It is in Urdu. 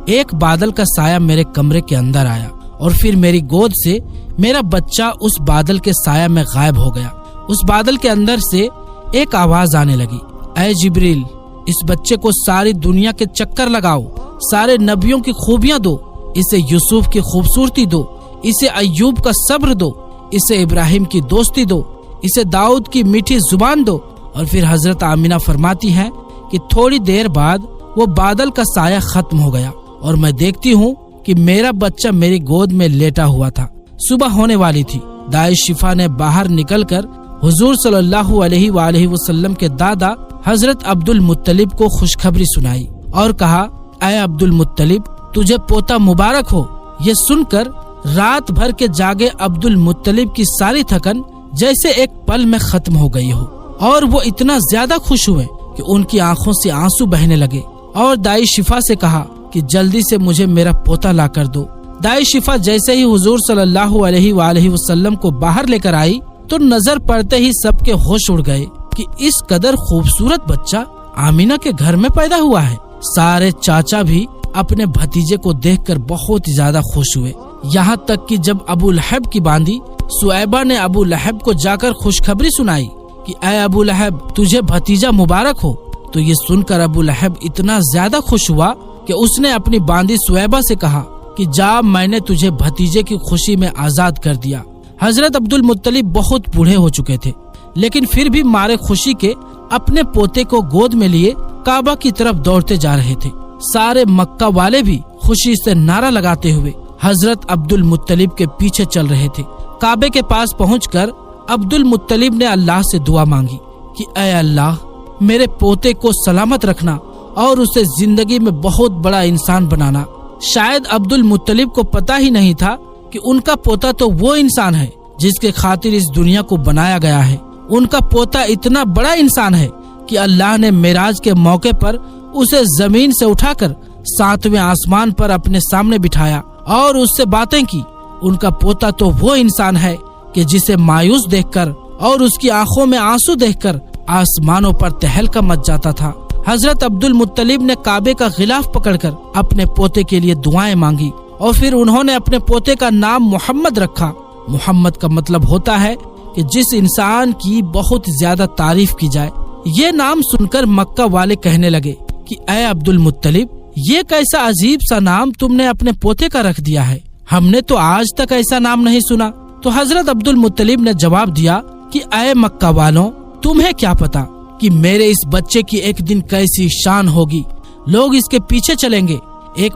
ایک بادل کا سایہ میرے کمرے کے اندر آیا اور پھر میری گود سے میرا بچہ اس بادل کے سایہ میں غائب ہو گیا۔ اس بادل کے اندر سے ایک آواز آنے لگی، اے جبریل، اس بچے کو ساری دنیا کے چکر لگاؤ، سارے نبیوں کی خوبیاں دو، اسے یوسف کی خوبصورتی دو، اسے ایوب کا صبر دو، اسے ابراہیم کی دوستی دو، اسے داؤد کی میٹھی زبان دو۔ اور پھر حضرت آمینہ فرماتی ہیں کہ تھوڑی دیر بعد وہ بادل کا سایہ ختم ہو گیا اور میں دیکھتی ہوں کہ میرا بچہ میری گود میں لیٹا ہوا تھا۔ صبح ہونے والی تھی۔ دائی شفا نے باہر نکل کر حضور صلی اللہ علیہ وآلہ وسلم کے دادا حضرت عبد المطلب کو خوشخبری سنائی اور کہا، اے عبد المطلب، تجھے پوتا مبارک ہو۔ یہ سن کر رات بھر کے جاگے عبد المطلب کی ساری تھکن جیسے ایک پل میں ختم ہو گئی ہو، اور وہ اتنا زیادہ خوش ہوئے کہ ان کی آنکھوں سے آنسو بہنے لگے، اور دائی شفا سے کہا کہ جلدی سے مجھے میرا پوتا لا کر دو۔ دائی شفا جیسے ہی حضور صلی اللہ علیہ وآلہ وسلم کو باہر لے کر آئی تو نظر پڑتے ہی سب کے ہوش اڑ گئے کہ اس قدر خوبصورت بچہ آمینہ کے گھر میں پیدا ہوا ہے۔ سارے چاچا بھی اپنے بھتیجے کو دیکھ کر بہت زیادہ خوش ہوئے، یہاں تک کہ جب ابو لہب کی باندی سویبہ نے ابو لہب کو جا کر خوشخبری سنائی کہ اے ابو لہب، تجھے بھتیجا مبارک ہو، تو یہ سن کر ابو لہب اتنا زیادہ خوش ہوا کہ اس نے اپنی باندی سویبہ سے کہا کہ جا، میں نے تجھے بھتیجے کی خوشی میں آزاد کر دیا۔ حضرت عبد المطلب بہت بوڑھے ہو چکے تھے، لیکن پھر بھی مارے خوشی کے اپنے پوتے کو گود میں لیے کعبہ کی طرف دوڑتے جا رہے تھے۔ سارے مکہ والے بھی خوشی سے نعرہ لگاتے ہوئے حضرت عبد المطلب کے پیچھے چل رہے تھے۔ کعبے کے پاس پہنچ کر عبد المطلب نے اللہ سے دعا مانگی کہ اے اللہ، میرے پوتے کو سلامت رکھنا اور اسے زندگی میں بہت بڑا انسان بنانا۔ شاید عبد المطلب کو پتا ہی نہیں تھا کہ ان کا پوتا تو وہ انسان ہے جس کے خاطر اس دنیا کو بنایا گیا ہے۔ ان کا پوتا اتنا بڑا انسان ہے کہ اللہ نے معراج کے موقع پر اسے زمین سے اٹھا کر 7ویں آسمان پر اپنے سامنے بٹھایا اور اس سے باتیں کی۔ ان کا پوتا تو وہ انسان ہے کہ جسے مایوس دیکھ کر اور اس کی آنکھوں میں آنسو دیکھ کر آسمانوں پر تہلکہ مچ جاتا تھا۔ حضرت عبد المطلب نے کعبے کا غلاف پکڑ کر اپنے پوتے کے لیے دعائیں مانگی اور پھر انہوں نے اپنے پوتے کا نام محمد رکھا۔ محمد کا مطلب ہوتا ہے کہ جس انسان کی بہت زیادہ تعریف کی جائے۔ یہ نام سن کر مکہ والے کہنے لگے کہ اے عبد المطلب، یہ کیسا عجیب سا نام تم نے اپنے پوتے کا رکھ دیا ہے، ہم نے تو آج تک ایسا نام نہیں سنا۔ تو حضرت عبد المطلب نے جواب دیا کہ اے مکہ والوں، تمہیں کیا پتا کہ میرے اس بچے کی ایک دن کیسی شان ہوگی، لوگ اس کے پیچھے چلیں گے، ایک